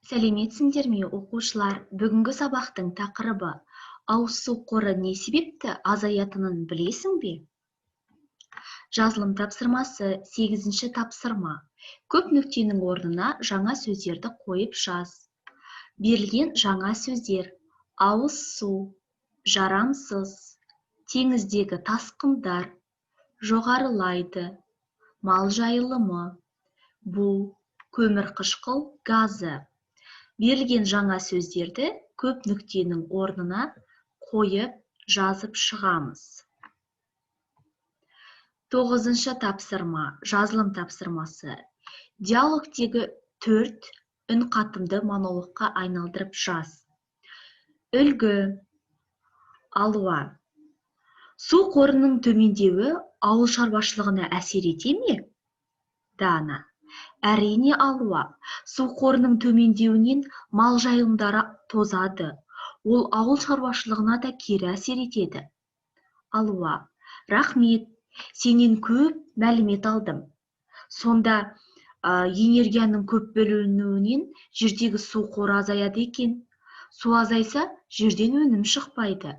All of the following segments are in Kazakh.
Сәлеметсіңдер ме, оқушылар? Бүгінгі сабақтың тақырыбы ауыз су қоры не себепті азаятынын білесің бе? Жазылым тапсырмасы 8-ші тапсырма. Көп нүктенің орнына жаңа сөздерді қойып жаз. Берілген жаңа сөздер: ауыз су, жарамсыз, теңіздегі тасқындар, жоғарылайды, мал жайылымы, бу, көмірқышқыл газы. Берілген жаңа сөздерді көп нүктенің орнына қойып жазып шығамыз. 9-шы тапсырма, жазылым тапсырмасы. Диалогтегі 4 үнқатымды монологқа айналдырып жаз. Үлгі: алуа. Су қорының төмендеуі ауыл шаруашылығына әсер ете ме? Дана: әрине алуа. Су қорының төмендеуінен мал жайылымдары тозады. Ол ауыл шаруашылығына да кері әсер етеді. Алуа: рахмет, сенен көп мәлімет алдым. Сонда энергияның көп бөлінуінен жердегі су қоры азаяды екен. Су азайса, жерден өнім шықпайды.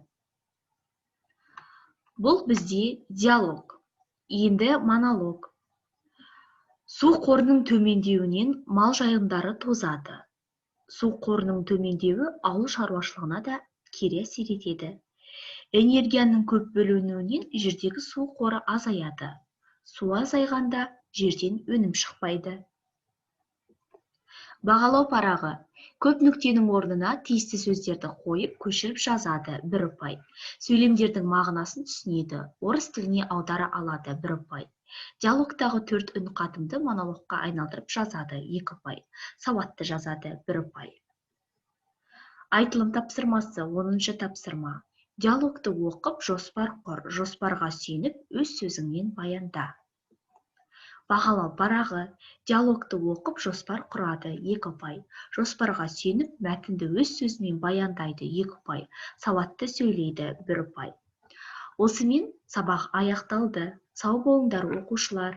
Бұл бізде диалог. Енді монолог. Су қорының төмендеуінен мал жайылымдары тозады. Су қорының төмендеуі ауыл шаруашылығына да кері әсер етеді. Энергияның көп бөлінуінен жердегі су қоры азаяды. Су азайғанда жерден өнім шықпайды. Бағалау парағы. Көп нүктенің орнына тиісті сөздерді қойып, көшіріп жазады. 1 ұпай. Сөйлемдердің мағынасын түсінеді. Орыс тіліне аудара алады. 1 ұпай. Диалогтағы 4 үнқатымды монологқа айналдырып жазады. 2 ұпай. Сауатты жазады. 1 ұпай. Айтылым тапсырмасы. 10-шы тапсырма. Диалогты оқып, жоспар құр. Жоспарға сүйеніп, өз сөзіңнен баянда. Бағалау парағы. Диалогты оқып, жоспар құрады. 2 ұпай. Жоспарға сүйеніп, мәтінді өз сөзімен баяндайды. 2 ұпай. Сауатты сөйлейді. 1 ұпай. Осымен сабақ аяқталды. Сау болыңдар, оқушылар.